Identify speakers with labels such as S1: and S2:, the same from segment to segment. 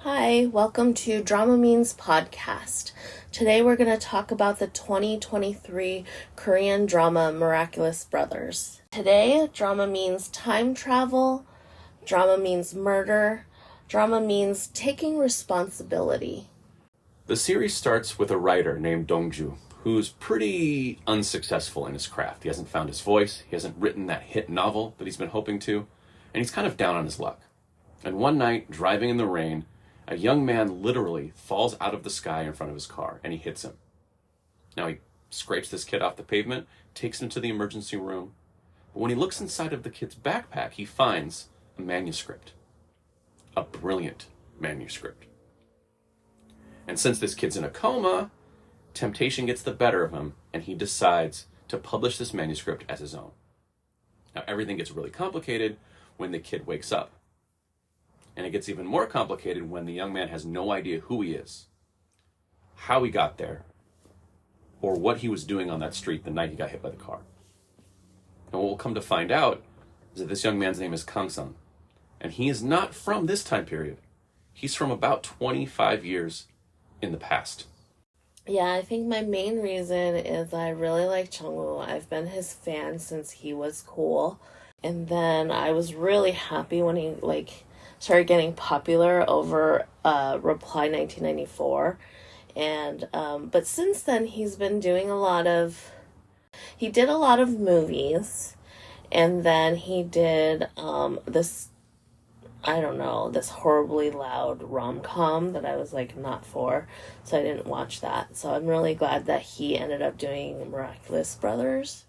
S1: Hi, welcome to Drama Means Podcast. Today we're going to talk about the 2023 Korean drama Miraculous Brothers. Today, drama means time travel, drama means murder, drama means taking responsibility.
S2: The series starts with a writer named Dongju, who's pretty unsuccessful in his craft. He hasn't found his voice, he hasn't written that hit novel that he's been hoping to, and he's kind of down on his luck. And one night, driving in the rain, a young man literally falls out of the sky in front of his car, and he hits him. Now he scrapes this kid off the pavement, takes him to the emergency room, but when he looks inside of the kid's backpack, he finds a manuscript. A brilliant manuscript. And since this kid's in a coma, temptation gets the better of him, and he decides to publish this manuscript as his own. Now everything gets really complicated when the kid wakes up. And it gets even more complicated when the young man has no idea who he is, how he got there, or what he was doing on that street the night he got hit by the car. And what we'll come to find out is that this young man's name is Kang-sun, and he is not from this time period. He's from about 25 years in the past.
S1: Yeah, I think my main reason is I really like Chung-woo. I've been his fan since he was cool. And then I was really happy when he started getting popular over Reply 1994. And but since then he did a lot of movies, and then he did this horribly loud rom-com that I was not for, so I didn't watch that. So I'm really glad that he ended up doing Miraculous Brothers.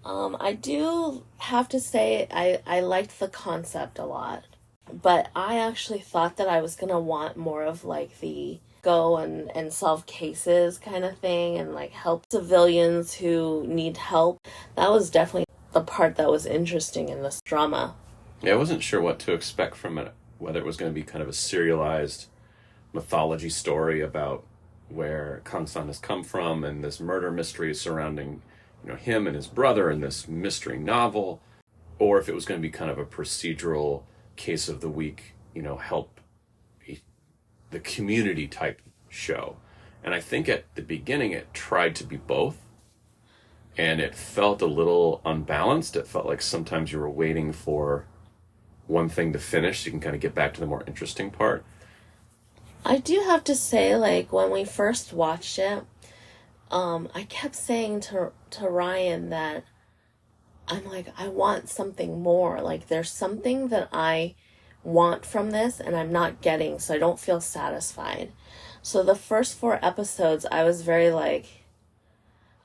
S1: I do have to say I liked the concept a lot, but I actually thought that I was gonna want more of the go and solve cases kind of thing, and help civilians who need help. That was definitely the part that was interesting in this drama.
S2: Yeah, I wasn't sure what to expect from it, whether it was going to be kind of a serialized mythology story about where Kang-san has come from and this murder mystery surrounding him and his brother in this mystery novel, or if it was going to be kind of a procedural case of the week, the community type show. And I think at the beginning it tried to be both, and it felt a little unbalanced. It felt like sometimes you were waiting for one thing to finish so you can kind of get back to the more interesting part.
S1: I do have to say, when we first watched it, I kept saying to Ryan that I want something more. There's something that I want from this and I'm not getting, so I don't feel satisfied. So the first 4 episodes, I was very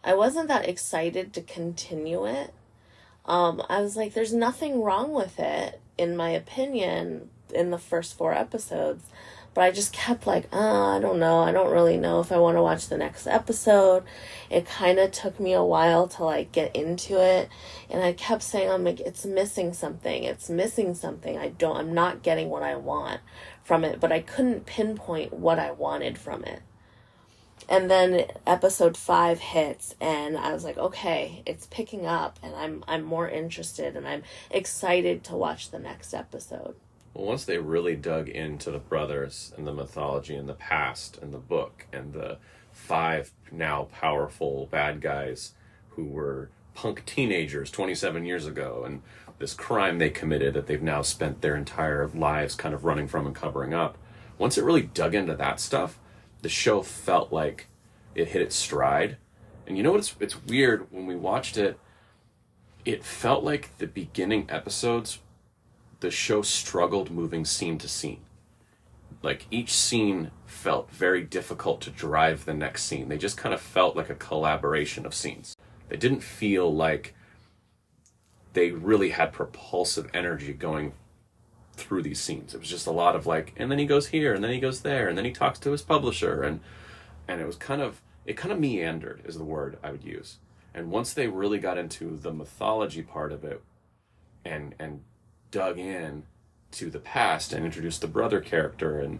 S1: I wasn't that excited to continue it. I was there's nothing wrong with it, in my opinion, in the first 4 episodes. But I just kept I don't know. I don't really know if I want to watch the next episode. It kind of took me a while to get into it. And I kept saying, it's missing something. It's missing something. I'm not getting what I want from it. But I couldn't pinpoint what I wanted from it. And then episode 5 hits, and I was okay, it's picking up, and I'm more interested, and I'm excited to watch the next episode.
S2: Well, once they really dug into the brothers and the mythology and the past and the book and the 5 now powerful bad guys who were punk teenagers 27 years ago, and this crime they committed that they've now spent their entire lives kind of running from and covering up, once it really dug into that stuff, the show felt like it hit its stride. And it's weird, when we watched it, it felt like the beginning episodes, the show struggled moving scene to scene. Each scene felt very difficult to drive the next scene. They just kind of felt like a collaboration of scenes. They didn't feel like they really had propulsive energy going through these scenes. It was just a lot of and then he goes here, and then he goes there, and then he talks to his publisher, and it was kind of meandered is the word I would use. And once they really got into the mythology part of it and dug in to the past and introduced the brother character, and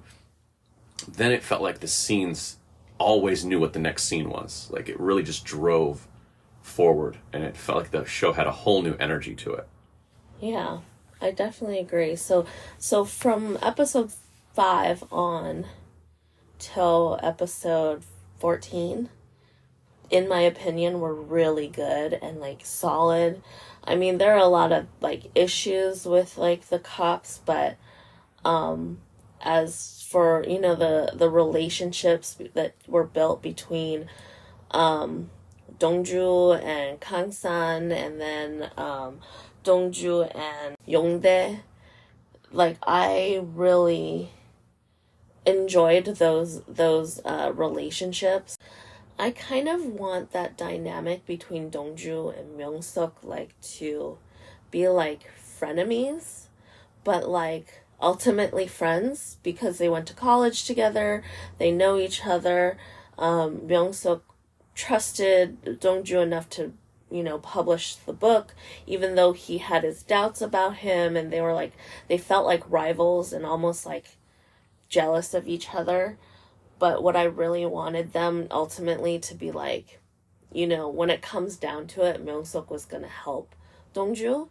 S2: then it felt like the scenes always knew what the next scene was. It really just drove forward, and it felt like the show had a whole new energy to it.
S1: Yeah, I definitely agree. So from episode 5 on till episode 14, in my opinion, were really good and like solid. I mean, there are a lot of like issues with like the cops, but as for, you know, the relationships that were built between Dongju and Kangsan, and then Dongju and Yongdae, like I really enjoyed those relationships. I kind of want that dynamic between Dongju and Myeong-suk like to be like frenemies, but like ultimately friends because they went to college together, they know each other. Myeong-suk trusted Dongju enough to, you know, publish the book, even though he had his doubts about him, and they were like, they felt like rivals and almost like jealous of each other. But what I really wanted them ultimately to be like, you know, when it comes down to it, Myeong-suk was going to help Dongju,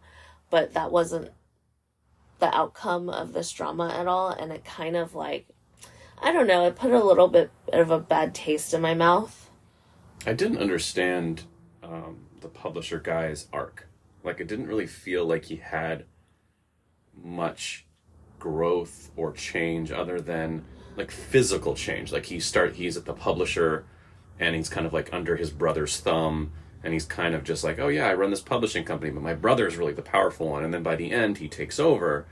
S1: but that wasn't the outcome of this drama at all. And it kind of like, I don't know, it put a little bit of a bad taste in my mouth.
S2: I didn't understand the publisher guy's arc. Like, it didn't really feel like he had much growth or change other than like physical change. Like he's at the publisher and he's kind of like under his brother's thumb, and he's kind of just like, oh yeah, I run this publishing company, but my brother's really the powerful one. And then by the end he takes over,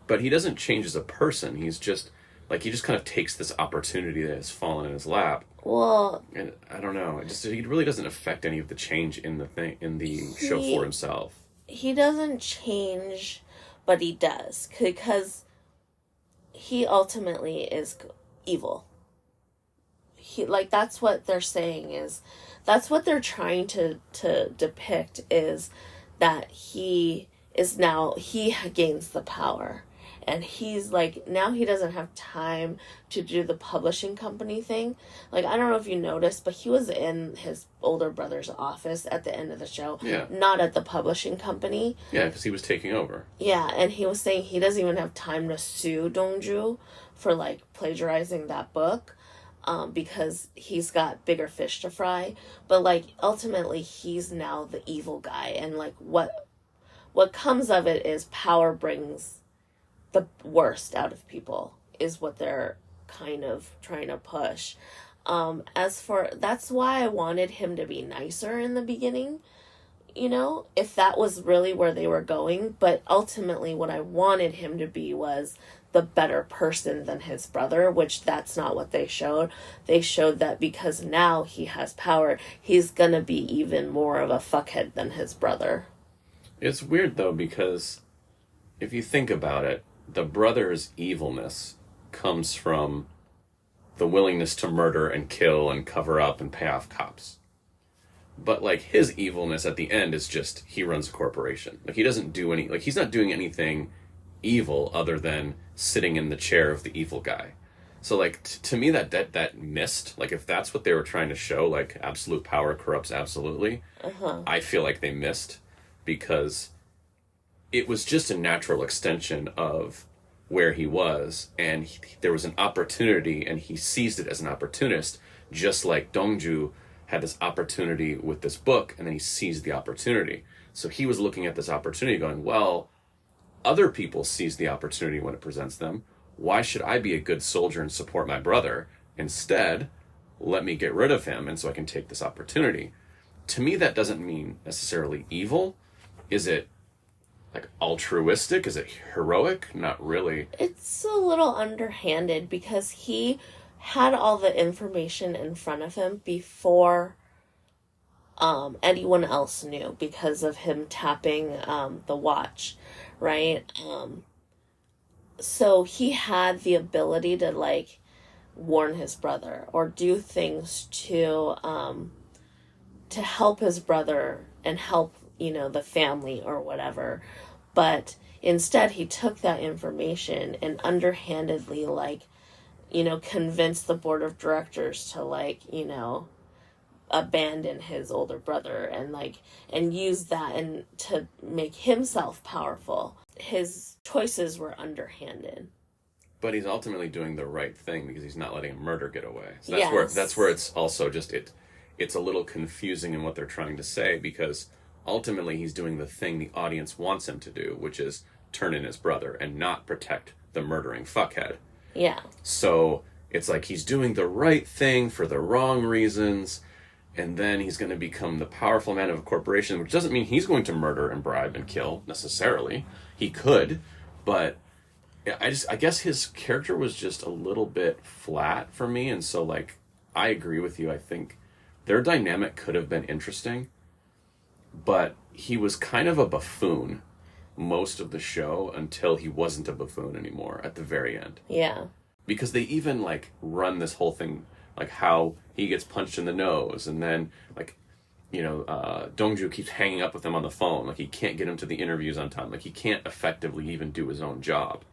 S2: but he doesn't change as a person. He's just like, he just kind of takes this opportunity that has fallen in his lap.
S1: Well,
S2: and I don't know, he really doesn't affect any of the change in the show for himself.
S1: He doesn't change, but he does, because he ultimately is evil. He, like, that's what they're saying, is that's what they're trying to depict, is that he gains the power, and he's like, now he doesn't have time to do the publishing company thing. Like, I don't know if you noticed, but he was in his older brother's office at the end of the show.
S2: Yeah.
S1: Not at the publishing company.
S2: Yeah, because he was taking over.
S1: Yeah, and he was saying he doesn't even have time to sue Dongju for like plagiarizing that book, because he's got bigger fish to fry. But like, ultimately he's now the evil guy, and like what comes of it is power brings the worst out of people, is what they're kind of trying to push. That's why I wanted him to be nicer in the beginning, you know, if that was really where they were going. But ultimately what I wanted him to be was the better person than his brother, which that's not what they showed. They showed that because now he has power, he's gonna be even more of a fuckhead than his brother.
S2: It's weird though, because if you think about it, the brother's evilness comes from the willingness to murder and kill and cover up and pay off cops. But like, his evilness at the end is just, he runs a corporation. Like, he doesn't do he's not doing anything evil other than sitting in the chair of the evil guy. So like, to me that missed, like, if that's what they were trying to show, like absolute power corrupts absolutely, I feel like they missed, because it was just a natural extension of where he was, and there was an opportunity, and he seized it as an opportunist, just like Dongju had this opportunity with this book, and then he seized the opportunity. So he was looking at this opportunity going, well, other people seize the opportunity when it presents them. Why should I be a good soldier and support my brother? Instead, let me get rid of him, and so I can take this opportunity. To me, that doesn't mean necessarily evil. Is it like altruistic? Is it heroic? Not really.
S1: It's a little underhanded, because he had all the information in front of him before anyone else knew, because of him tapping the watch, right? So he had the ability to like warn his brother or do things to help his brother and help, you know, the family or whatever. But instead he took that information and underhandedly, like, you know, convinced the board of directors to, like, you know, abandon his older brother and like, and use that and to make himself powerful. His choices were underhanded.
S2: But he's ultimately doing the right thing because he's not letting a murder get away. So
S1: Yes.
S2: that's where it's also just it's a little confusing in what they're trying to say, because ultimately he's doing the thing the audience wants him to do, which is turn in his brother and not protect the murdering fuckhead.
S1: Yeah.
S2: So it's like he's doing the right thing for the wrong reasons, and then he's going to become the powerful man of a corporation, which doesn't mean he's going to murder and bribe and kill necessarily. He could, but I guess his character was just a little bit flat for me, and so like I agree with you. I think their dynamic could have been interesting, but he was kind of a buffoon most of the show until he wasn't a buffoon anymore at the very end.
S1: Yeah.
S2: Because they even like run this whole thing, like how he gets punched in the nose, and then like, you know, Dongju keeps hanging up with him on the phone. Like he can't get him to the interviews on time. Like he can't effectively even do his own job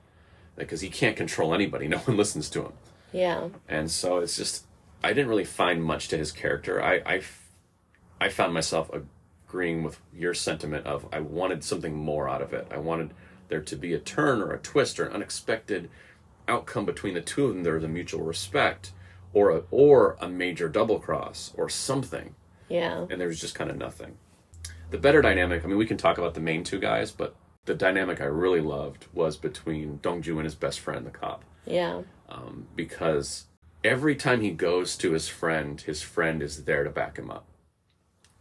S2: because he can't control anybody. No one listens to him.
S1: Yeah.
S2: And so it's just, I didn't really find much to his character. I found myself agreeing with your sentiment of I wanted something more out of it. I wanted there to be a turn or a twist or an unexpected outcome between the two of them. There was a mutual respect or a major double cross or something.
S1: Yeah.
S2: And there was just kind of nothing. The better dynamic, I mean, we can talk about the main two guys, but the dynamic I really loved was between Dongju and his best friend, the cop.
S1: Yeah.
S2: Because every time he goes to his friend is there to back him up.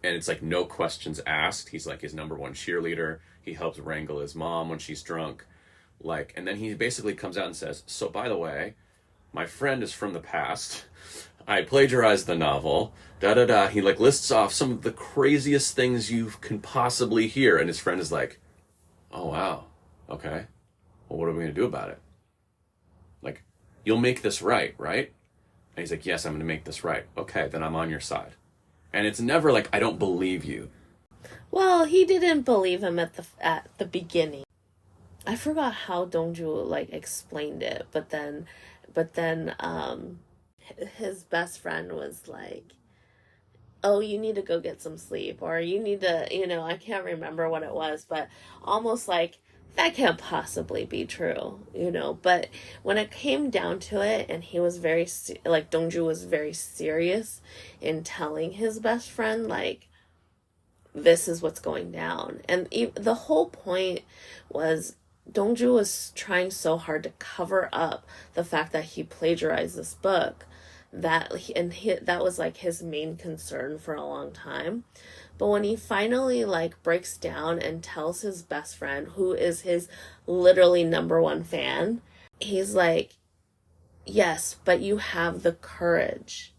S2: And it's like no questions asked. He's like his number one cheerleader. He helps wrangle his mom when she's drunk. Like, and then he basically comes out and says, so by the way, my friend is from the past. I plagiarized the novel. Da-da-da. He like lists off some of the craziest things you can possibly hear. And his friend is like, oh, wow. Okay. Well, what are we going to do about it? Like, you'll make this right? And he's like, yes, I'm going to make this right. Okay, then I'm on your side. And it's never like, I don't believe you.
S1: Well, he didn't believe him at the beginning. I forgot how Dongju like explained it, but then his best friend was like, oh, you need to go get some sleep, or you need to, I can't remember what it was, but almost like that can't possibly be true, but when it came down to it, and he was Dongju was very serious in telling his best friend, like, this is what's going down. And the whole point was Dongju was trying so hard to cover up the fact that he plagiarized this book, that was like his main concern for a long time. But when he finally like breaks down and tells his best friend, who is his literally number one fan, he's like, yes, but you have the courage.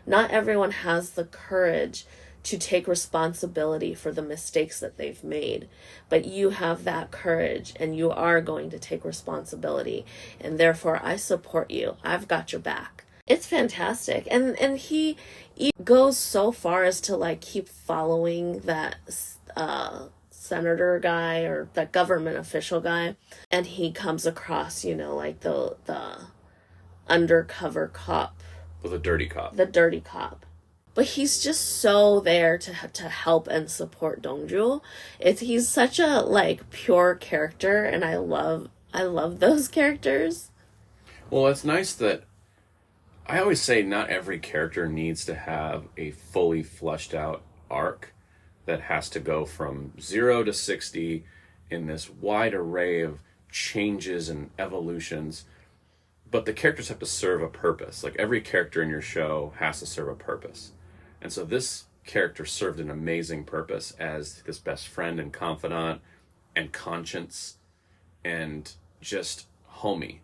S1: Not everyone has the courage to take responsibility for the mistakes that they've made, but you have that courage and you are going to take responsibility, and therefore I support you. I've got your back. It's fantastic. And he goes so far as to like keep following that senator guy or that government official guy, and he comes across, like the undercover cop.
S2: Well, the dirty cop.
S1: The dirty cop. But he's just so there to help and support Dongju. He's such a like pure character, and I love those characters.
S2: Well, it's nice that I always say not every character needs to have a fully fleshed out arc that has to go from 0 to 60 in this wide array of changes and evolutions. But the characters have to serve a purpose. Like every character in your show has to serve a purpose. And so this character served an amazing purpose as this best friend and confidant and conscience and just homie.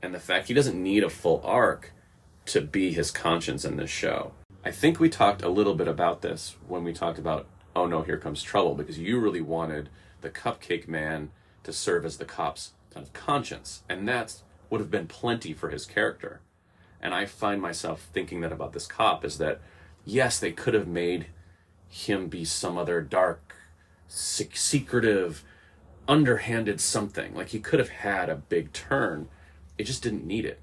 S2: And the fact he doesn't need a full arc to be his conscience in this show. I think we talked a little bit about this when we talked about Oh No, Here Comes Trouble, because you really wanted the Cupcake Man to serve as the cop's kind of conscience. And that would have been plenty for his character. And I find myself thinking that about this cop, is that yes, they could have made him be some other dark, secretive, underhanded something. Like he could have had a big turn. It just didn't need it.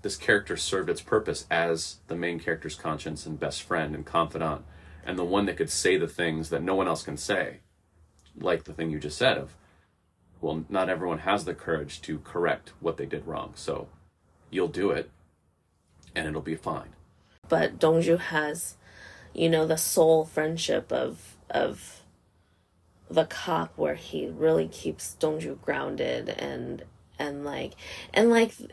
S2: This character served its purpose as the main character's conscience and best friend and confidant, and the one that could say the things that no one else can say. Like the thing you just said of, well, not everyone has the courage to correct what they did wrong. So you'll do it, and it'll be fine.
S1: But Dongju has, the soul friendship of the cop, where he really keeps Dongju grounded and like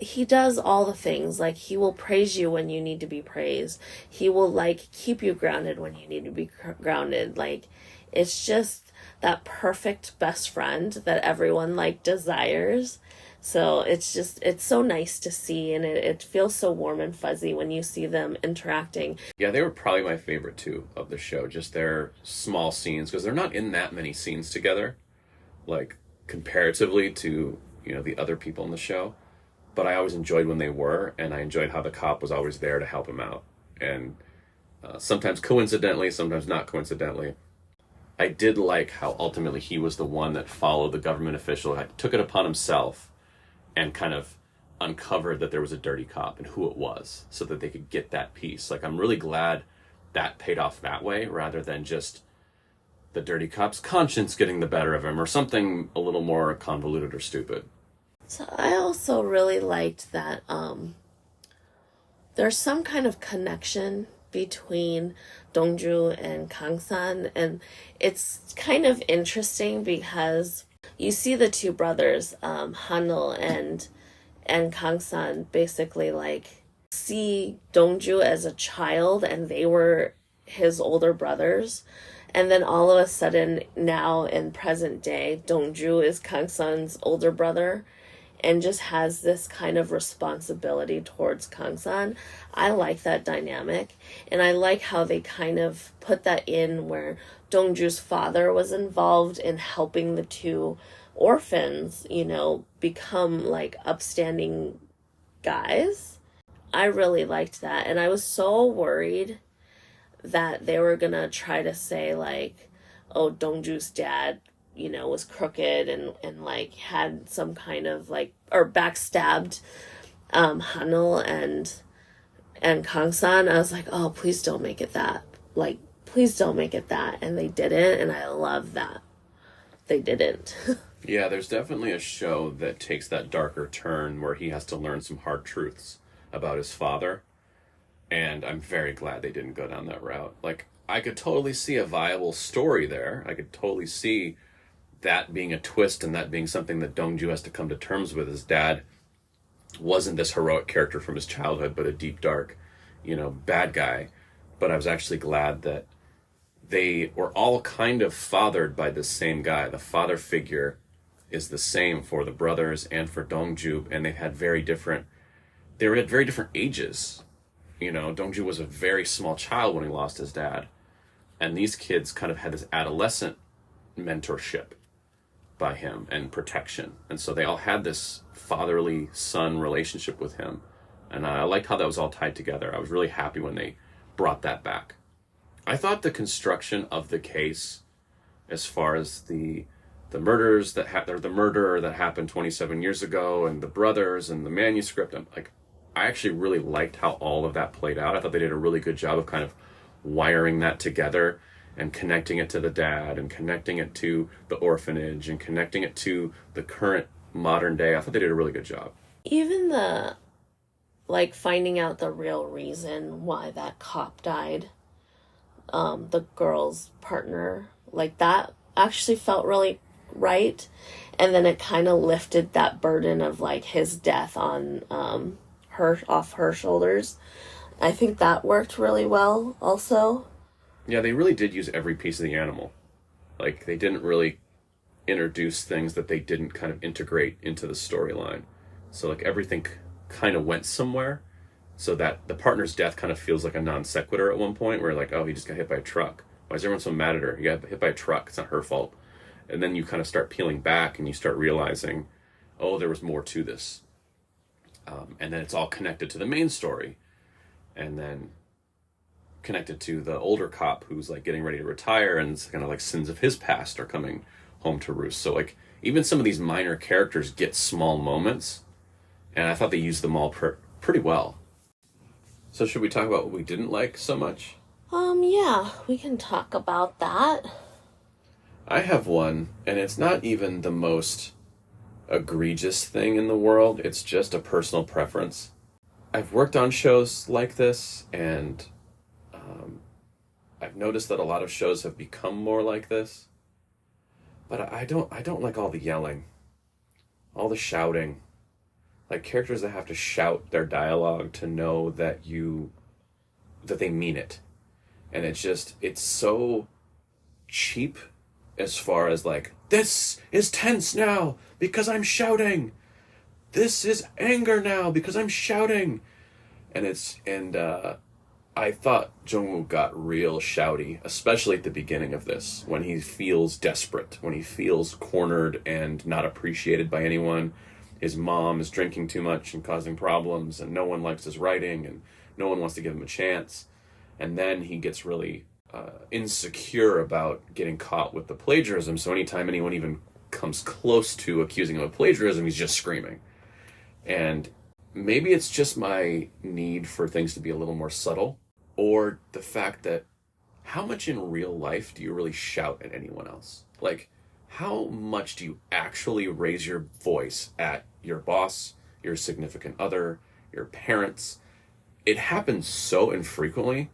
S1: he does all the things. Like, he will praise you when you need to be praised. He will like keep you grounded when you need to be grounded. Like, it's just that perfect best friend that everyone like desires. So it's so nice to see, and it feels so warm and fuzzy when you see them interacting.
S2: Yeah, they were probably my favorite too of the show, just their small scenes, because they're not in that many scenes together, like comparatively to, the other people in the show. But I always enjoyed when they were, and I enjoyed how the cop was always there to help him out. And sometimes coincidentally, sometimes not coincidentally. I did like how ultimately he was the one that followed the government official, took it upon himself, and kind of uncovered that there was a dirty cop and who it was, so that they could get that piece. Like, I'm really glad that paid off that way, rather than just the dirty cop's conscience getting the better of him, or something a little more convoluted or stupid.
S1: So I also really liked that there's some kind of connection between Dongju and Kang-san, and it's kind of interesting because you see the two brothers, Hanul and Kang-san, basically like see Dongju as a child, and they were his older brothers. And then all of a sudden, now in present day, Dongju is Kang-san's older brother and just has this kind of responsibility towards Kang-san. I like that dynamic. And I like how they kind of put that in where Dongju's father was involved in helping the two orphans, become like upstanding guys. I really liked that. And I was so worried that they were gonna try to say like, oh, Dongju's dad, was crooked and like had some kind of like, or backstabbed Hanul and Kang-san. I was like, oh, please don't make it that. Like, please don't make it that. And they didn't, and I love that they didn't.
S2: Yeah, there's definitely a show that takes that darker turn where he has to learn some hard truths about his father. And I'm very glad they didn't go down that route. Like, I could totally see a viable story there. I could totally see that being a twist, and that being something that Dongju has to come to terms with. His dad wasn't this heroic character from his childhood, but a deep, dark, bad guy. But I was actually glad that they were all kind of fathered by this same guy. The father figure is the same for the brothers and for Dongju, and they were at very different ages. Dongju was a very small child when he lost his dad. And these kids kind of had this adolescent mentorship by him and protection. And so they all had this fatherly son relationship with him. And I liked how that was all tied together. I was really happy when they brought that back. I thought the construction of the case, as far as the murders the murder that happened 27 years ago, and the brothers and the manuscript, I actually really liked how all of that played out. I thought they did a really good job of kind of wiring that together and connecting it to the dad and connecting it to the orphanage and connecting it to the current modern day. I thought they did a really good job.
S1: Even the, finding out the real reason why that cop died, the girl's partner, that actually felt really right. And then it kind of lifted that burden of, his death on, off her shoulders. I think that worked really well also.
S2: Yeah, they really did use every piece of the animal. They didn't really introduce things that they didn't kind of integrate into the storyline. So everything kind of went somewhere, so that the partner's death kind of feels like a non sequitur at one point, where oh, he just got hit by a truck. Why is everyone so mad at her? He got hit by a truck. It's not her fault. And then you kind of start peeling back and you start realizing, oh, there was more to this. And then it's all connected to the main story, and then connected to the older cop who's getting ready to retire, and it's kind of sins of his past are coming home to roost. So even some of these minor characters get small moments, and I thought they used them all pretty well. So should we talk about what we didn't like so much?
S1: Yeah, we can talk about that.
S2: I have one, and it's not even the most egregious thing in the world. It's just a personal preference. I've worked on shows like this, and I've noticed that a lot of shows have become more like this. But I don't like all the yelling, all the shouting, like characters that have to shout their dialogue to know that they mean it. And it's so cheap as far as like, this is tense now because I'm shouting. This is anger now because I'm shouting. And I thought Jung-woo got real shouty, especially at the beginning of this, when he feels desperate, when he feels cornered and not appreciated by anyone. His mom is drinking too much and causing problems, and no one likes his writing, and no one wants to give him a chance. And then he gets really insecure about getting caught with the plagiarism, so anytime anyone even comes close to accusing him of plagiarism, he's just screaming. And maybe it's just my need for things to be a little more subtle, or the fact that how much in real life do you really shout at anyone else? Like, how much do you actually raise your voice at your boss, your significant other, your parents? It happens so infrequently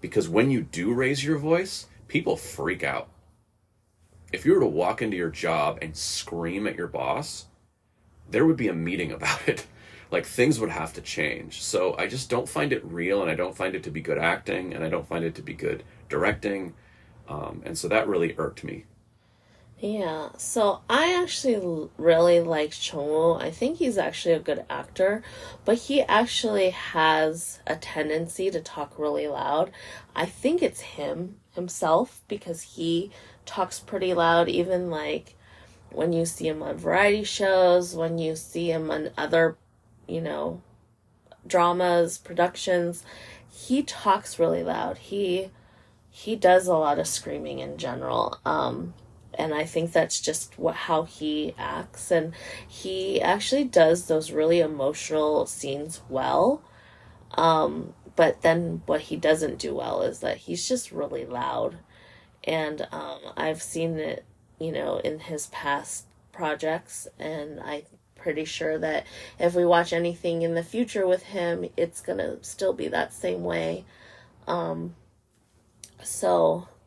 S2: because when you do raise your voice, people freak out. If you were to walk into your job and scream at your boss, there would be a meeting about it. Like, things would have to change. So I just don't find it real, and I don't find it to be good acting, and I don't find it to be good directing. And so that really irked me.
S1: Yeah, so I actually really like Chung-woo. I think he's actually a good actor, but he actually has a tendency to talk really loud. I think it's himself, because he talks pretty loud, even like when you see him on variety shows, when you see him on other, dramas, productions, he talks really loud. He does a lot of screaming in general. And I think that's just how he acts. And he actually does those really emotional scenes well. But then what he doesn't do well is that he's just really loud. And I've seen it, in his past projects. And I'm pretty sure that if we watch anything in the future with him, it's going to still be that same way.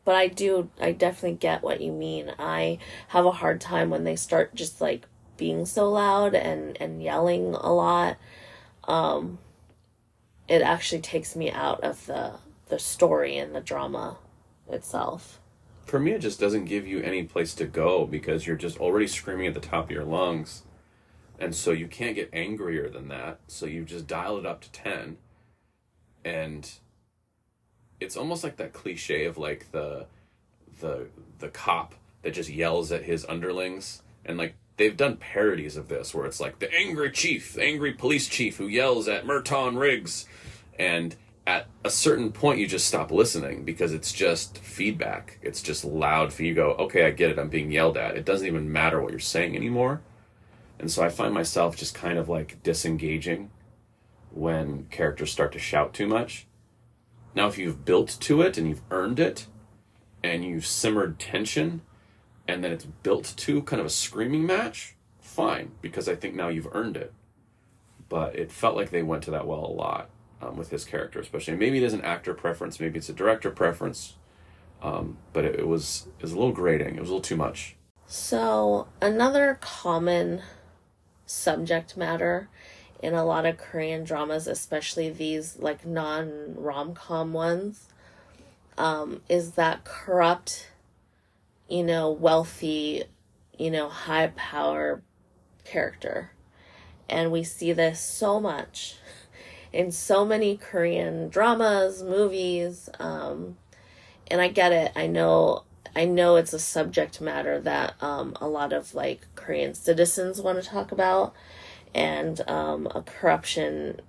S1: But I definitely get what you mean. I have a hard time when they start just like being so loud and yelling a lot. It actually takes me out of the story and the drama itself.
S2: For me, it just doesn't give you any place to go because you're just already screaming at the top of your lungs. And so you can't get angrier than that. So you just dial it up to 10. And it's almost like that cliche of like the cop that just yells at his underlings, and like they've done parodies of this where it's like the angry police chief who yells at Merton Riggs, and at a certain point you just stop listening because it's just feedback. It's just loud for you. Go, okay, I get it, I'm being yelled at. It doesn't even matter what you're saying anymore. And so I find myself just kind of like disengaging when characters start to shout too much. Now, if you've built to it and you've earned it and you've simmered tension and then it's built to kind of a screaming match, fine, because I think now you've earned it. But it felt like they went to that well a lot with his character, especially. Maybe it is an actor preference, maybe it's a director preference, but it was a little grating. It was a little too much.
S1: So another common subject matter in a lot of Korean dramas, especially these like non-rom-com ones, is that corrupt, wealthy, high power character. And we see this so much in so many Korean dramas, movies, and I get it. I know it's a subject matter that a lot of like Korean citizens want to talk about, and a corruption,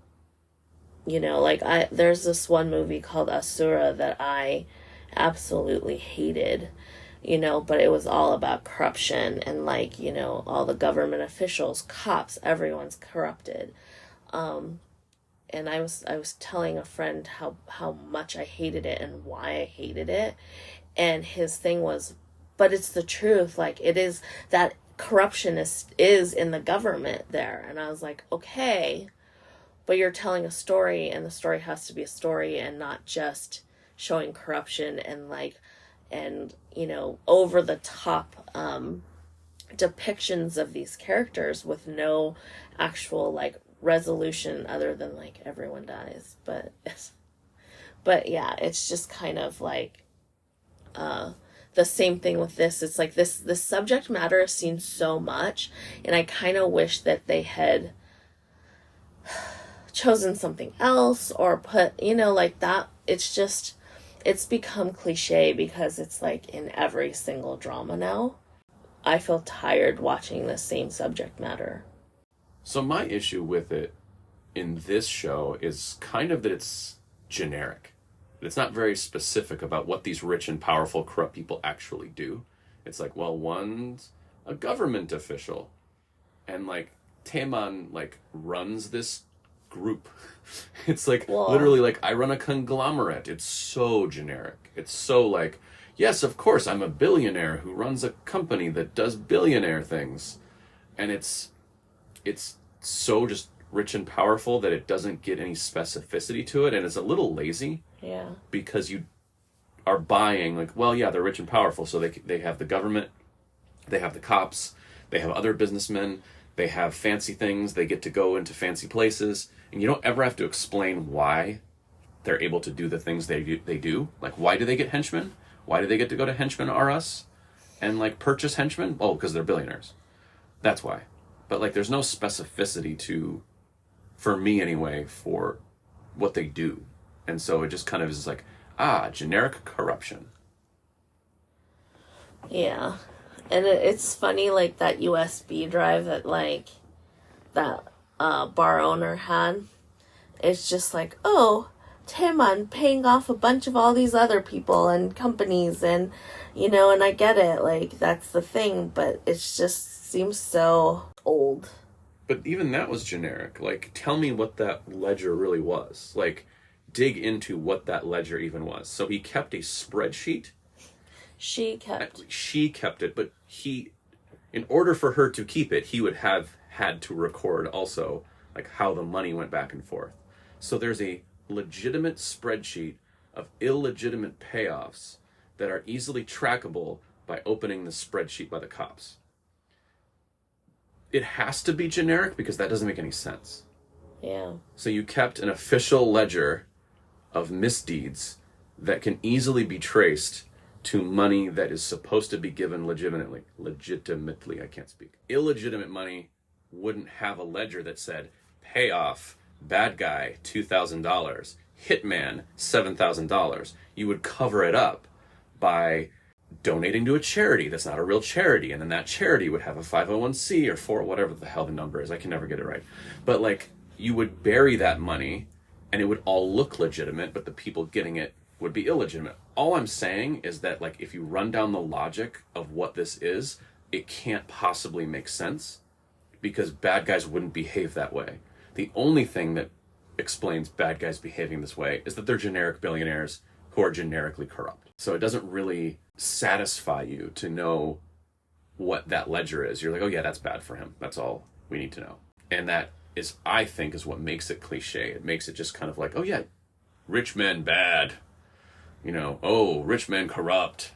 S1: there's this one movie called Asura that I absolutely hated, but it was all about corruption and all the government officials, cops, everyone's corrupted. And I was telling a friend how much I hated it and why I hated it. And his thing was, but it's the truth. Like, it is that corruption is in the government there. And I was like, okay, but you're telling a story, and the story has to be a story and not just showing corruption and over the top depictions of these characters with no actual like resolution other than like everyone dies. But yeah, it's just kind of like the same thing with this. It's like this subject matter is seen so much, and I kind of wish that they had chosen something else or put, like that. It's become cliche because it's like in every single drama now. I feel tired watching the same subject matter.
S2: So my issue with it in this show is kind of that it's generic. It's not very specific about what these rich and powerful corrupt people actually do. It's like, well, one's a government official, and like Taeman like runs this group. It's like literally like I run a conglomerate. It's so generic. It's so like, yes, of course, I'm a billionaire who runs a company that does billionaire things. And it's so just rich and powerful that it doesn't get any specificity to it, and it's a little lazy.
S1: Yeah.
S2: Because you are buying like, well, yeah, they're rich and powerful, so they have the government, they have the cops, they have other businessmen, they have fancy things, they get to go into fancy places, and you don't ever have to explain why they're able to do the things they do. Like, why do they get henchmen? Why do they get to go to Henchmen R Us and like purchase henchmen? Oh, because they're billionaires. That's why. But like, there's no specificity to, for me anyway, for what they do. And so it just kind of is like, generic corruption.
S1: Yeah. And it's funny, like, that USB drive that, like, that bar owner had. It's just like, oh, Taeman paying off a bunch of all these other people and companies and, and I get it. Like, that's the thing, but it just seems so old.
S2: But even that was generic. Like, tell me what that ledger really was. Like, dig into what that ledger even was. So he kept a spreadsheet. She kept it, but in order for her to keep it, he would have had to record also like how the money went back and forth. So there's a legitimate spreadsheet of illegitimate payoffs that are easily trackable by opening the spreadsheet by the cops. It has to be generic because that doesn't make any sense.
S1: Yeah.
S2: So you kept an official ledger of misdeeds that can easily be traced to money that is supposed to be given legitimately, I can't speak. Illegitimate money wouldn't have a ledger that said, payoff, bad guy, $2,000, hitman, $7,000. You would cover it up by donating to a charity that's not a real charity, and then that charity would have a 501c or 4, whatever the hell the number is. I can never get it right. But like, you would bury that money, and it would all look legitimate, but the people getting it would be illegitimate. All I'm saying is that, like, if you run down the logic of what this is, it can't possibly make sense because bad guys wouldn't behave that way. The only thing that explains bad guys behaving this way is that they're generic billionaires who are generically corrupt. So it doesn't really satisfy you to know what that ledger is. You're like, oh yeah, that's bad for him. That's all we need to know. And that is, I think, is what makes it cliche. It makes it just kind of like, oh yeah, rich men bad. Oh, rich men corrupt.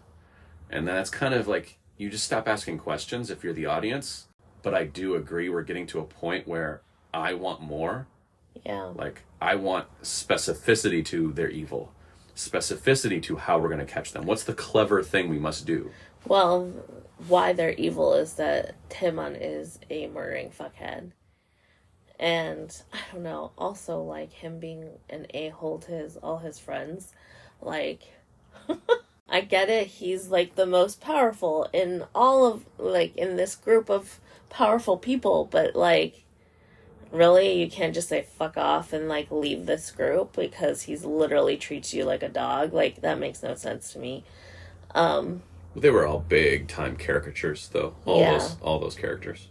S2: And then that's kind of like, you just stop asking questions if you're the audience. But I do agree we're getting to a point where I want more.
S1: Yeah.
S2: Like, I want specificity to their evil. Specificity to how we're going to catch them. What's the clever thing we must do?
S1: Well, why they're evil is that Taeman is a murdering fuckhead. And, I don't know, also, like, him being an a-hole to all his friends. Like, I get it, he's, like, the most powerful in all of, like, in this group of powerful people, but, like, really, you can't just say fuck off and, like, leave this group because he's literally treats you like a dog? Like, that makes no sense to me.
S2: They were all big-time caricatures, though. All those characters.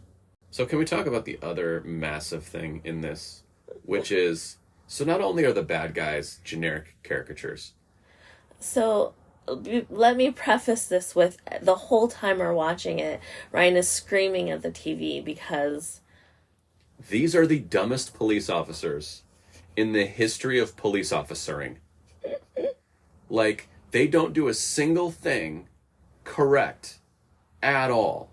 S2: So can we talk about the other massive thing in this, which is, so not only are the bad guys generic caricatures.
S1: So let me preface this with, the whole time we're watching it, Ryan is screaming at the TV because
S2: these are the dumbest police officers in the history of police officering. Like, they don't do a single thing correct at all.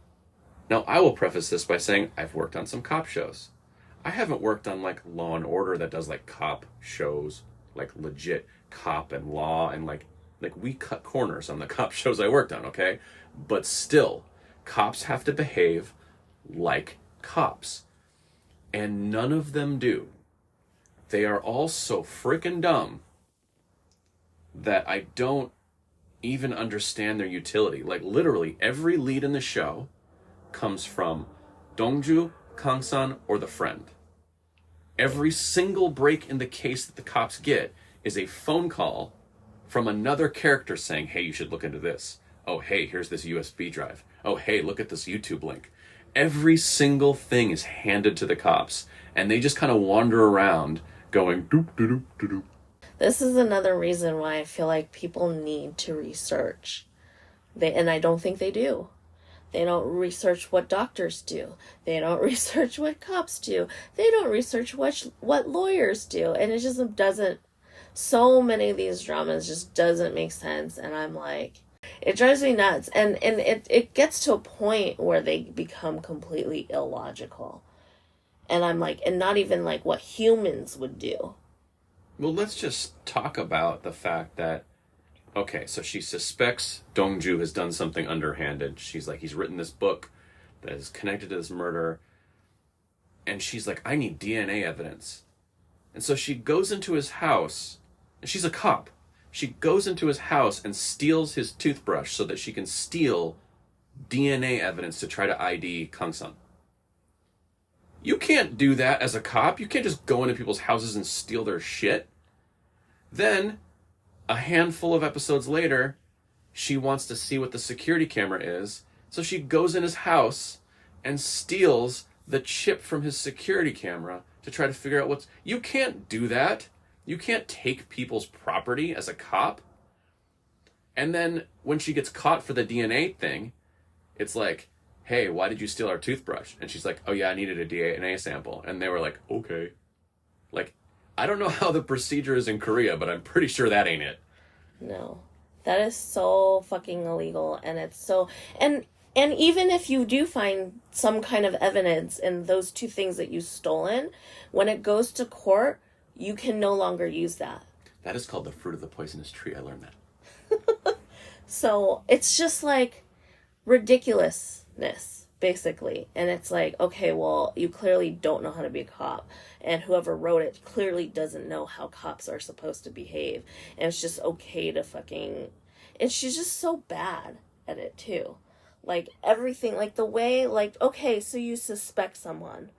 S2: Now, I will preface this by saying I've worked on some cop shows. I haven't worked on, like, Law and Order that does, like, cop shows, like, legit cop and law, and, like we cut corners on the cop shows I worked on, okay? But still, cops have to behave like cops. And none of them do. They are all so freaking dumb that I don't even understand their utility. Like, literally, every lead in the show comes from Dongju, Kangsan, or the friend. Every single break in the case that the cops get is a phone call from another character saying, hey, you should look into this. Oh, hey, here's this USB drive. Oh, hey, look at this YouTube link. Every single thing is handed to the cops, and they just kind of wander around going doop, doop, doop, doop.
S1: This is another reason why I feel like people need to research. And I don't think they do. They don't research what doctors do. They don't research what cops do. They don't research what lawyers do. And it just doesn't, so many of these dramas just doesn't make sense. And I'm like, it drives me nuts. And it gets to a point where they become completely illogical. And I'm like, and not even like what humans would do.
S2: Well, let's just talk about the fact that, okay, so she suspects Dongju has done something underhanded. She's like, he's written this book that is connected to this murder. And she's like, I need DNA evidence. And so she goes into his house, and she's a cop. She goes into his house and steals his toothbrush so that she can steal DNA evidence to try to ID Kang-san. You can't do that as a cop. You can't just go into people's houses and steal their shit. Then, a handful of episodes later, she wants to see what the security camera is. So she goes in his house and steals the chip from his security camera to try to figure out what's... You can't do that. You can't take people's property as a cop. And then when she gets caught for the DNA thing, it's like, hey, why did you steal our toothbrush? And she's like, oh yeah, I needed a DNA sample. And they were like, okay. Like, I don't know how the procedure is in Korea, but I'm pretty sure that ain't it.
S1: No. That is so fucking illegal. And it's so... And even if you do find some kind of evidence in those two things that you've stolen, when it goes to court, you can no longer use that.
S2: That is called the fruit of the poisonous tree. I learned that.
S1: So it's just like ridiculousness, basically. And it's like, okay, well, you clearly don't know how to be a cop. And whoever wrote it clearly doesn't know how cops are supposed to behave. And it's just okay to fucking... And she's just so bad at it, too. Like, everything, like the way, like, okay, so you suspect someone.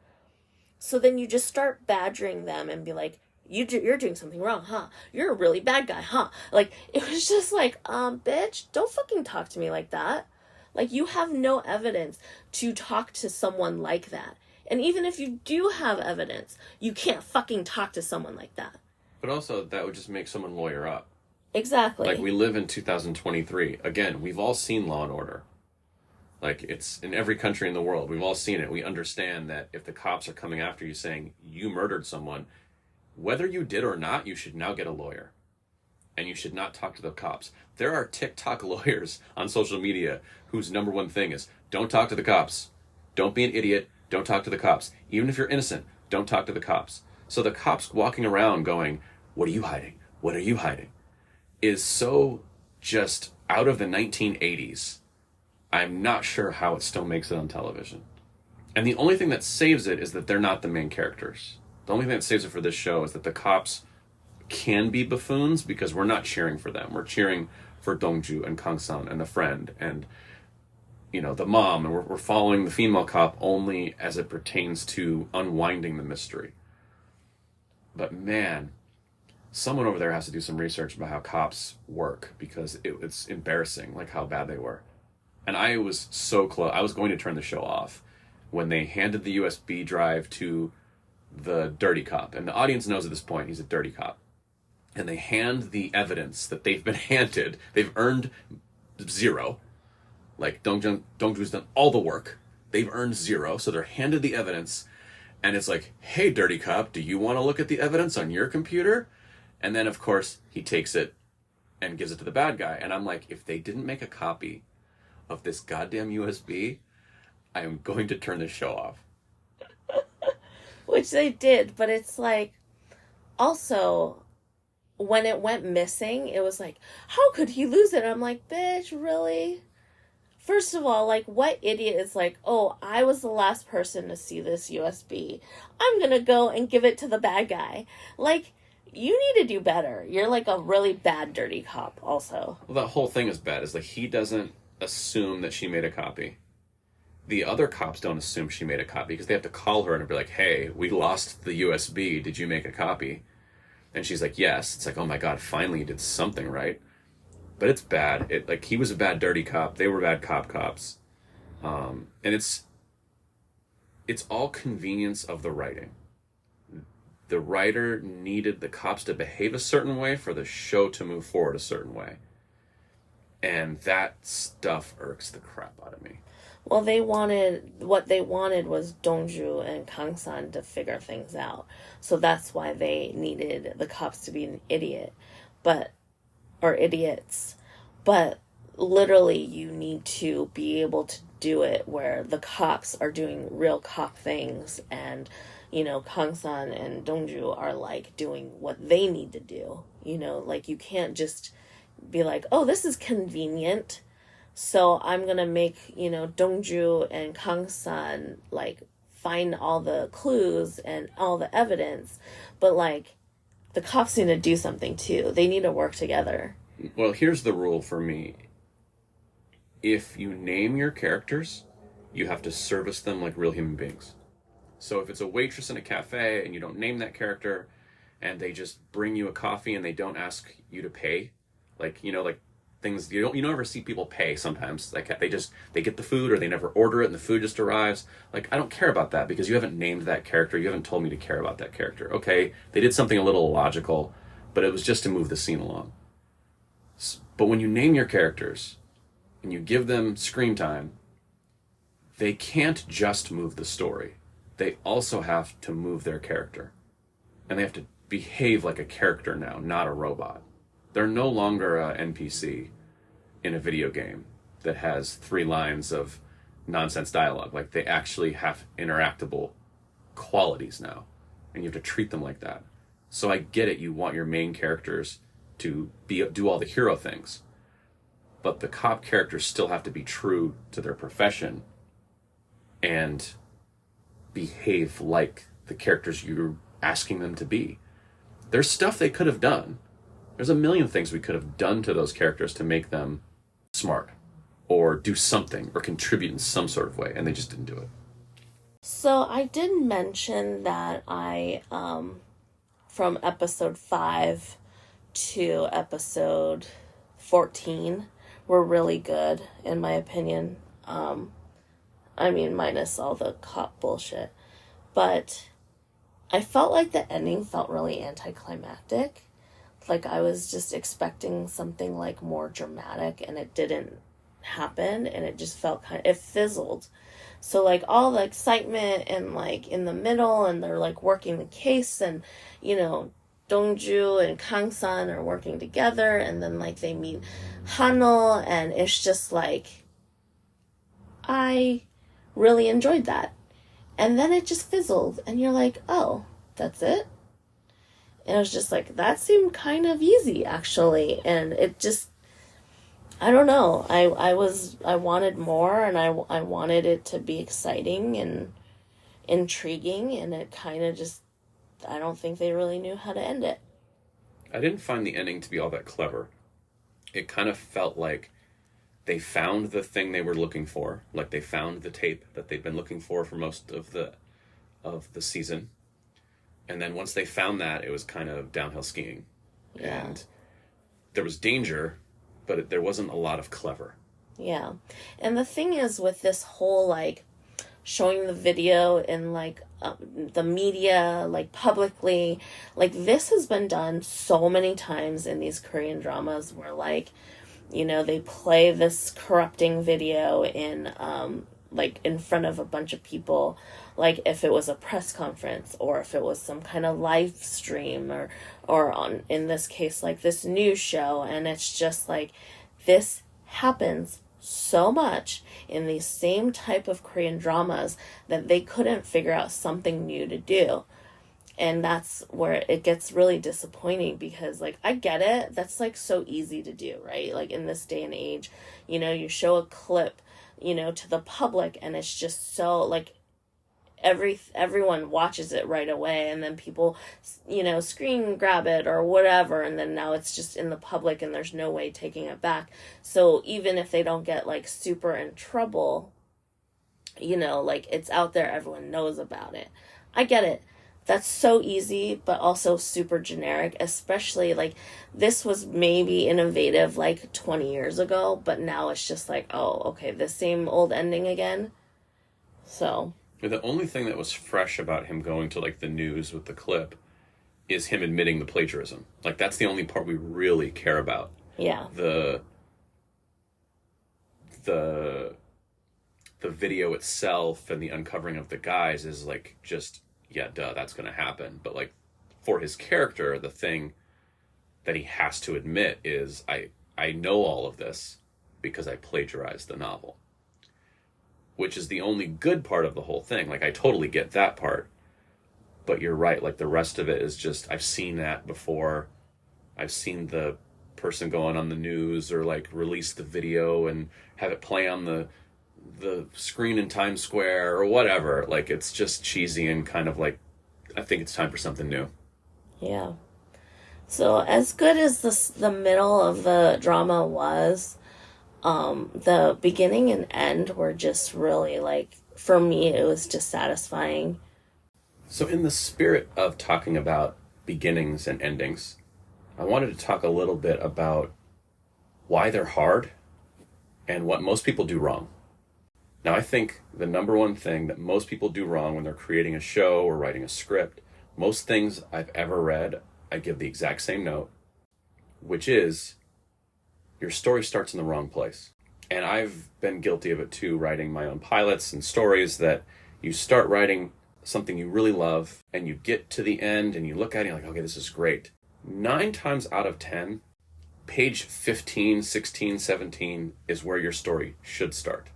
S1: So then you just start badgering them and be like, you're doing something wrong, huh? You're a really bad guy, huh? Like, it was just like, bitch, don't fucking talk to me like that. Like, you have no evidence to talk to someone like that. And even if you do have evidence, you can't fucking talk to someone like that.
S2: But also, that would just make someone lawyer up.
S1: Exactly.
S2: Like, we live in 2023. Again, we've all seen Law and Order. Like, it's in every country in the world. We've all seen it. We understand that if the cops are coming after you saying you murdered someone, whether you did or not, you should now get a lawyer. And you should not talk to the cops. There are TikTok lawyers on social media whose number one thing is, don't talk to the cops. Don't be an idiot. Don't talk to the cops. Even if you're innocent, don't talk to the cops. So the cops walking around going, what are you hiding? What are you hiding? Is so just out of the 1980s. I'm not sure how it still makes it on television. And the only thing that saves it is that they're not the main characters. The only thing that saves it for this show is that the cops can be buffoons because we're not cheering for them. We're cheering for Dongju and Kang-san and the friend and, you know, the mom. And we're following the female cop only as it pertains to unwinding the mystery. But man, someone over there has to do some research about how cops work because it's embarrassing, like how bad they were. And I was so close. I was going to turn the show off when they handed the USB drive to the dirty cop. And the audience knows at this point he's a dirty cop. And they hand the evidence that they've been handed. They've earned 0. Like, Dongju's done all the work. They've earned 0. So they're handed the evidence. And it's like, hey, dirty cop, do you want to look at the evidence on your computer? And then, of course, he takes it and gives it to the bad guy. And I'm like, if they didn't make a copy of this goddamn USB, I am going to turn this show off.
S1: Which they did, but it's like, also, when it went missing, it was like, how could he lose it? I'm like, bitch, really? First of all, like, what idiot is like, oh, I was the last person to see this USB. I'm gonna go and give it to the bad guy. Like, you need to do better. You're like a really bad dirty cop also.
S2: Well, that whole thing is bad. Is like, he doesn't assume that she made a copy. The other cops don't assume she made a copy because they have to call her and be like, hey, we lost the USB. Did you make a copy? And she's like, yes. It's like, oh my God, finally you did something right. But it's bad. Like, he was a bad dirty cop. They were bad cops. And it's all convenience of the writing. The writer needed the cops to behave a certain way for the show to move forward a certain way. And that stuff irks the crap out of me.
S1: Well, what they wanted was Dongju and Kang-san to figure things out. So that's why they needed the cops to be an idiot. Or idiots. But literally you need to be able to do it where the cops are doing real cop things and, you know, Kang-san and Dongju are like doing what they need to do. You know, like you can't just be like, oh, this is convenient, so I'm going to make, you know, Dongju and Kang-san, like, find all the clues and all the evidence. But, like, the cops need to do something, too. They need to work together.
S2: Well, here's the rule for me. If you name your characters, you have to service them like real human beings. So if it's a waitress in a cafe and you don't name that character and they just bring you a coffee and they don't ask you to pay, like, you know, like, things you don't ever see people pay sometimes, like they get the food or they never order it and the food just arrives. Like, I don't care about that because you haven't named that character. You haven't told me to care about that character. Okay, they did something a little illogical, but it was just to move the scene along. But when you name your characters and you give them screen time, they can't just move the story. They also have to move their character, and they have to behave like a character now, not a robot. They're no longer an NPC in a video game that has 3 lines of nonsense dialogue. Like, they actually have interactable qualities now, and you have to treat them like that. So I get it, you want your main characters to do all the hero things, but the cop characters still have to be true to their profession and behave like the characters you're asking them to be. There's stuff they could have done. There's a million things we could have done to those characters to make them smart or do something or contribute in some sort of way, and they just didn't do it.
S1: So I did mention that from episode 5 to episode 14 were really good, in my opinion. I mean, minus all the cop bullshit. But I felt like the ending felt really anticlimactic. Like, I was just expecting something, like, more dramatic, and it didn't happen, and it just felt it fizzled. So, like, all the excitement and, like, in the middle, and they're, like, working the case, and, you know, Dongju and Kang-san are working together, and then, like, they meet Hanul, and it's just, like, I really enjoyed that. And then it just fizzled, and you're like, oh, that's it? And it was just like, that seemed kind of easy, actually. And it just, I don't know. I wanted more, and I wanted it to be exciting and intriguing, and it kind of just, I don't think they really knew how to end it.
S2: I didn't find the ending to be all that clever. It kind of felt like they found the thing they were looking for. Like, they found the tape that they'd been looking for most of the season. And then once they found that, it was kind of downhill skiing. Yeah. And there was danger, but there wasn't a lot of clever.
S1: Yeah. And the thing is, with this whole, like, showing the video in, like, the media, like, publicly, like, this has been done so many times in these Korean dramas where, like, you know, they play this corrupting video in, like in front of a bunch of people, like if it was a press conference or if it was some kind of live stream or on, in this case, like this news show. And it's just like, this happens so much in these same type of Korean dramas that they couldn't figure out something new to do. And that's where it gets really disappointing, because like, I get it, that's like so easy to do, right? Like in this day and age, you know, you show a clip, you know, to the public, and it's just so like everyone watches it right away, and then people, you know, screen grab it or whatever, and then now it's just in the public and there's no way taking it back. So even if they don't get like super in trouble, you know, like it's out there, everyone knows about it. I get it. That's so easy, but also super generic, especially like this was maybe innovative like 20 years ago, but now it's just like, oh, okay, the same old ending again. So
S2: the only thing that was fresh about him going to like the news with the clip is him admitting the plagiarism. Like that's the only part we really care about.
S1: Yeah.
S2: The video itself and the uncovering of the guys is like just, yeah, duh, that's going to happen. But like for his character, the thing that he has to admit is I know all of this because I plagiarized the novel, which is the only good part of the whole thing. Like I totally get that part, but you're right. Like the rest of it is just, I've seen that before. I've seen the person go on the news or like release the video and have it play on the screen in Times Square or whatever. Like it's just cheesy and kind of like, I think it's time for something new.
S1: Yeah. So as good as the middle of the drama was, the beginning and end were just really like, for me, it was just satisfying.
S2: So in the spirit of talking about beginnings and endings, I wanted to talk a little bit about why they're hard and what most people do wrong. Now, I think the number one thing that most people do wrong when they're creating a show or writing a script, most things I've ever read, I give the exact same note, which is your story starts in the wrong place. And I've been guilty of it too, writing my own pilots and stories, that you start writing something you really love and you get to the end and you look at it and you're like, okay, this is great. 9 times out of 10, page 15, 16, 17 is where your story should start.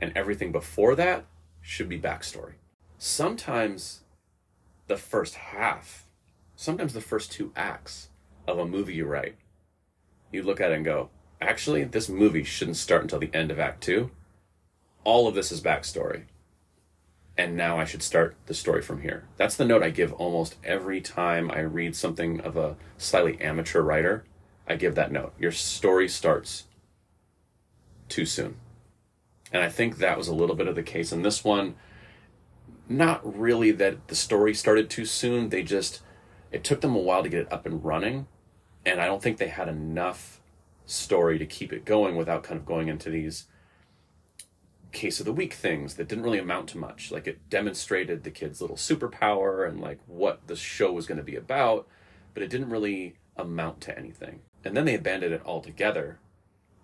S2: And everything before that should be backstory. Sometimes the first half, sometimes the first 2 acts of a movie you write, you look at it and go, actually, this movie shouldn't start until the end of Act 2. All of this is backstory. And now I should start the story from here. That's the note I give almost every time I read something of a slightly amateur writer. I give that note. Your story starts too soon. And I think that was a little bit of the case in this one. Not really that the story started too soon. It took them a while to get it up and running. And I don't think they had enough story to keep it going without kind of going into these case of the week things that didn't really amount to much. Like it demonstrated the kid's little superpower and like what the show was going to be about, but it didn't really amount to anything. And then they abandoned it altogether,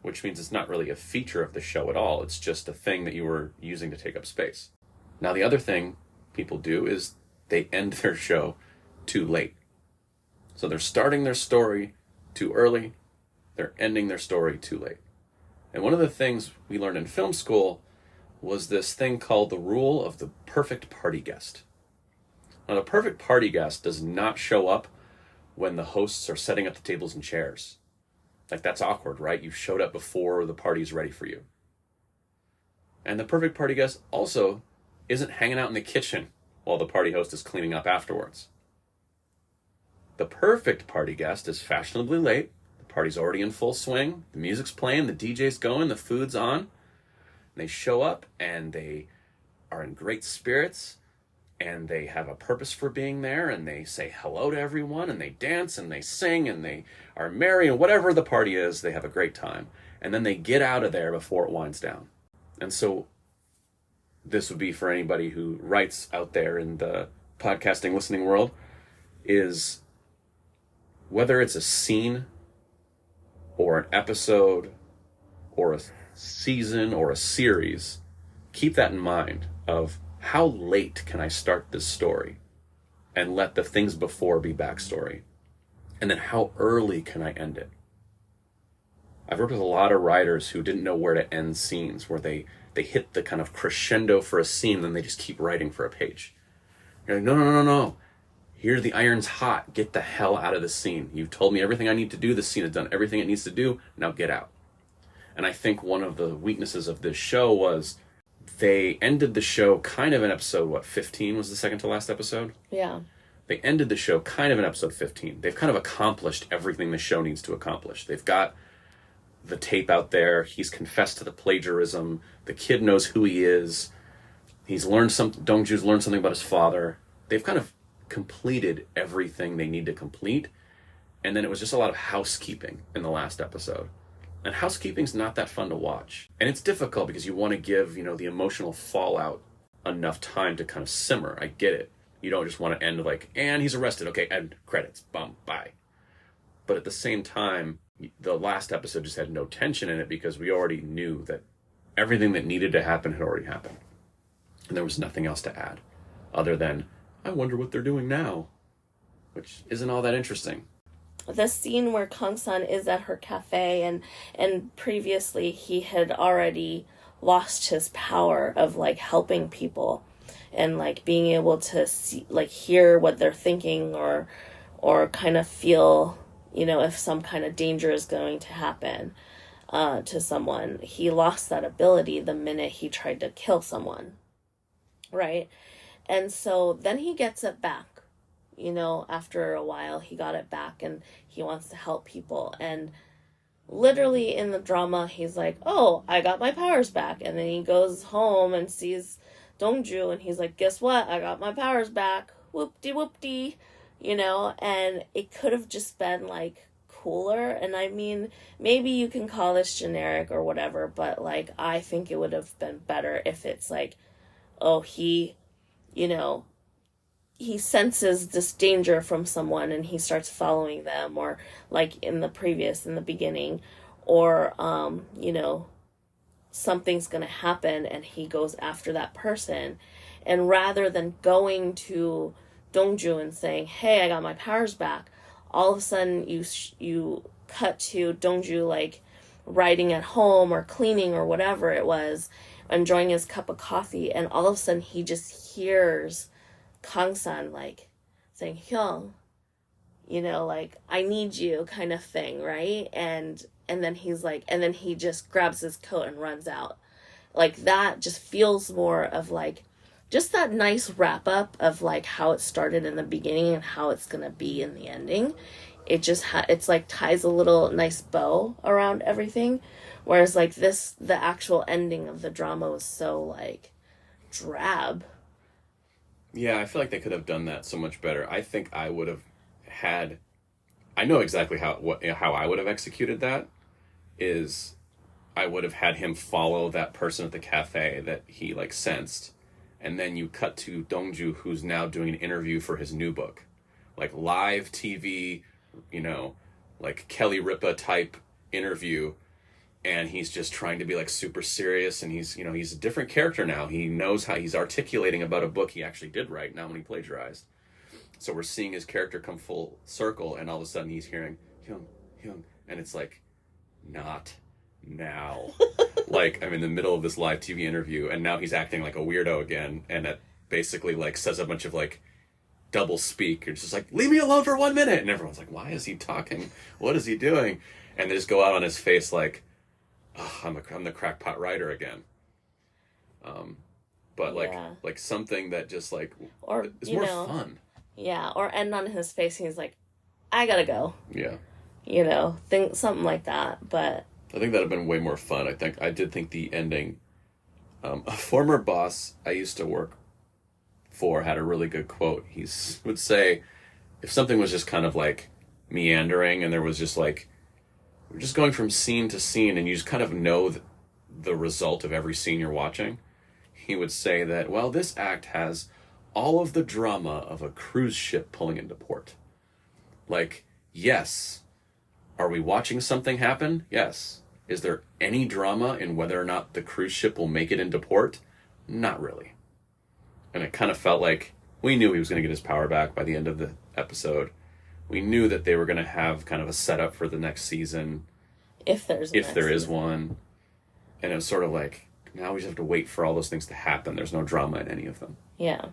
S2: which means it's not really a feature of the show at all. It's just a thing that you were using to take up space. Now, the other thing people do is they end their show too late. So they're starting their story too early. They're ending their story too late. And one of the things we learned in film school was this thing called the rule of the perfect party guest. Now, the perfect party guest does not show up when the hosts are setting up the tables and chairs. Like, that's awkward, right? You showed up before the party's ready for you. And the perfect party guest also isn't hanging out in the kitchen while the party host is cleaning up afterwards. The perfect party guest is fashionably late. The party's already in full swing. The music's playing, the DJ's going, the food's on. And they show up and they are in great spirits and they have a purpose for being there and they say hello to everyone and they dance and they sing and they are merry and whatever the party is, they have a great time. And then they get out of there before it winds down. And so this would be for anybody who writes out there in the podcasting listening world, is whether it's a scene or an episode or a season or a series, keep that in mind of how late can I start this story and let the things before be backstory? And then how early can I end it? I've worked with a lot of writers who didn't know where to end scenes, where they hit the kind of crescendo for a scene, then they just keep writing for a page. You're like, no, no, no, no. Here the iron's hot. Get the hell out of the scene. You've told me everything I need to do. The scene has done everything it needs to do. Now get out. And I think one of the weaknesses of this show was they ended the show kind of in episode, 15 was the second to last episode?
S1: Yeah.
S2: They ended the show kind of in episode 15. They've kind of accomplished everything the show needs to accomplish. They've got the tape out there. He's confessed to the plagiarism. The kid knows who he is. He's learned Dongju's learned something about his father. They've kind of completed everything they need to complete. And then it was just a lot of housekeeping in the last episode. And housekeeping's not that fun to watch. And it's difficult because you want to give, the emotional fallout enough time to kind of simmer. I get it. You don't just want to end like, and he's arrested. Okay, end credits. Bum, bye. But at the same time, the last episode just had no tension in it because we already knew that everything that needed to happen had already happened. And there was nothing else to add other than, I wonder what they're doing now, which isn't all that interesting.
S1: The scene where Kang-san is at her cafe and previously he had already lost his power of like helping people and like being able to see, like hear what they're thinking or kind of feel, if some kind of danger is going to happen to someone. He lost that ability the minute he tried to kill someone, right? And so then he gets it back. After a while, he got it back and he wants to help people. And literally in the drama, he's like, oh, I got my powers back. And then he goes home and sees Dongju and he's like, guess what? I got my powers back. Whoop-de-whoop-de. And it could have just been like cooler. And I mean, maybe you can call this generic or whatever, but like, I think it would have been better if it's like, oh, he senses this danger from someone and he starts following them, or like in the beginning, or, something's going to happen and he goes after that person. And rather than going to Dongju and saying, hey, I got my powers back, all of a sudden you cut to Dongju like writing at home or cleaning or whatever it was, enjoying his cup of coffee, and all of a sudden he just hears Kang-san like saying, Hyung, like, I need you kind of thing, right? And then he's like, and then he just grabs his coat and runs out. Like, that just feels more of like, just that nice wrap up of like how it started in the beginning and how it's going to be in the ending. It just, it's like ties a little nice bow around everything. Whereas like the actual ending of the drama was so like drab.
S2: Yeah, I feel like they could have done that so much better. I think I would have I know exactly how I would have executed that is I would have had him follow that person at the cafe that he like sensed, and then you cut to Dongju, who's now doing an interview for his new book. Like live TV, like Kelly Ripa type interview. And he's just trying to be like super serious, and he's a different character now. He knows how he's articulating about a book he actually did write, not when he plagiarized. So we're seeing his character come full circle, and all of a sudden he's hearing Hyung, and it's like, not now. Like, I'm in the middle of this live TV interview, and now he's acting like a weirdo again, and it basically like says a bunch of like double speak. It's just like, leave me alone for 1 minute, and everyone's like, why is he talking? What is he doing? And they just go out on his face like, oh, I'm the crackpot writer again. But like something that just like,
S1: or
S2: is more fun.
S1: Yeah, or end on his face and he's like, I gotta go.
S2: Yeah.
S1: Think something like that. But
S2: I think that'd have been way more fun. I did think the ending. A former boss I used to work for had a really good quote. He would say, if something was just kind of like meandering and there was just like, we're just going from scene to scene and you just kind of know the result of every scene you're watching, he would say that, well, this act has all of the drama of a cruise ship pulling into port. Like, yes, are we watching something happen? Yes. Is there any drama in whether or not the cruise ship will make it into port? Not really. And it kind of felt like we knew he was going to get his power back by the end of the episode. We knew that they were going to have kind of a setup for the next season.
S1: If there is
S2: one. And it was sort of like, now we just have to wait for all those things to happen. There's no drama in any of them.
S1: Yeah.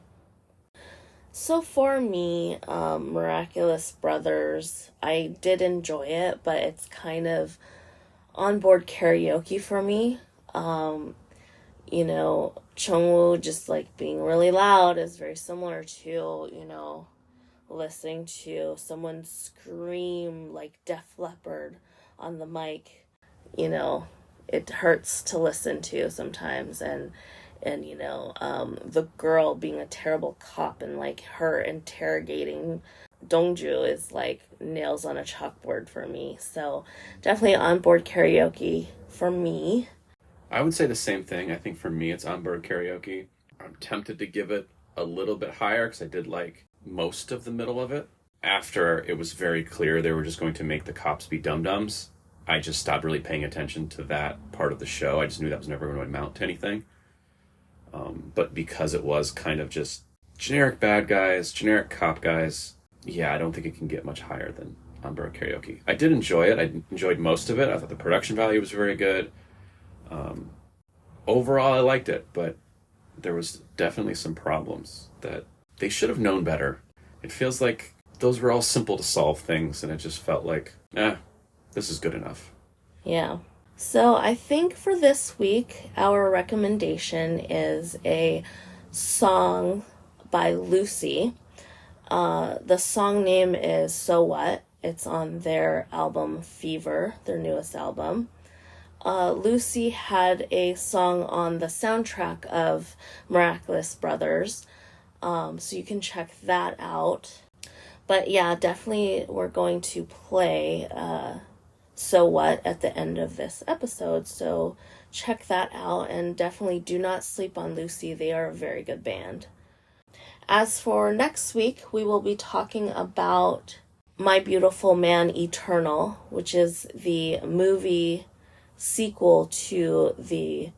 S1: So for me, Miraculous Brothers, I did enjoy it, but it's kind of onboard karaoke for me. You know, Chungwoo just like being really loud is very similar to, you know, listening to someone scream like Def Leppard on the mic. You know, it hurts to listen to sometimes. And you know, the girl being a terrible cop and like her interrogating Dongju is like nails on a chalkboard for me. So definitely onboard karaoke for me.
S2: I would say the same thing. I think for me it's onboard karaoke. I'm tempted to give it a little bit higher because I did like most of the middle of it. After it was very clear they were just going to make the cops be dum-dums, I just stopped really paying attention to that part of the show. I just knew that was never going to amount to anything. But because it was kind of just generic bad guys, generic cop guys, yeah, I don't think it can get much higher than onboard karaoke. I did enjoy it. I enjoyed most of it. I thought the production value was very good. Overall, I liked it, but there was definitely some problems that they should have known better. It feels like those were all simple to solve things, and it just felt like, this is good enough.
S1: Yeah. So I think for this week, our recommendation is a song by Lucy. The song name is So What. It's on their album Fever, their newest album. Lucy had a song on the soundtrack of Miraculous Brothers, so you can check that out. But yeah, definitely we're going to play So What at the end of this episode, so check that out, and definitely do not sleep on Lucy. They are a very good band. As for next week, we will be talking about My Beautiful Man Eternal, which is the movie sequel to the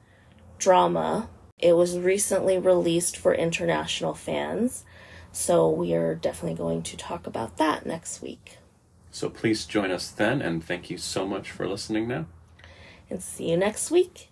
S1: drama. It was recently released for international fans, so we are definitely going to talk about that next week.
S2: So please join us then, and thank you so much for listening now.
S1: And see you next week.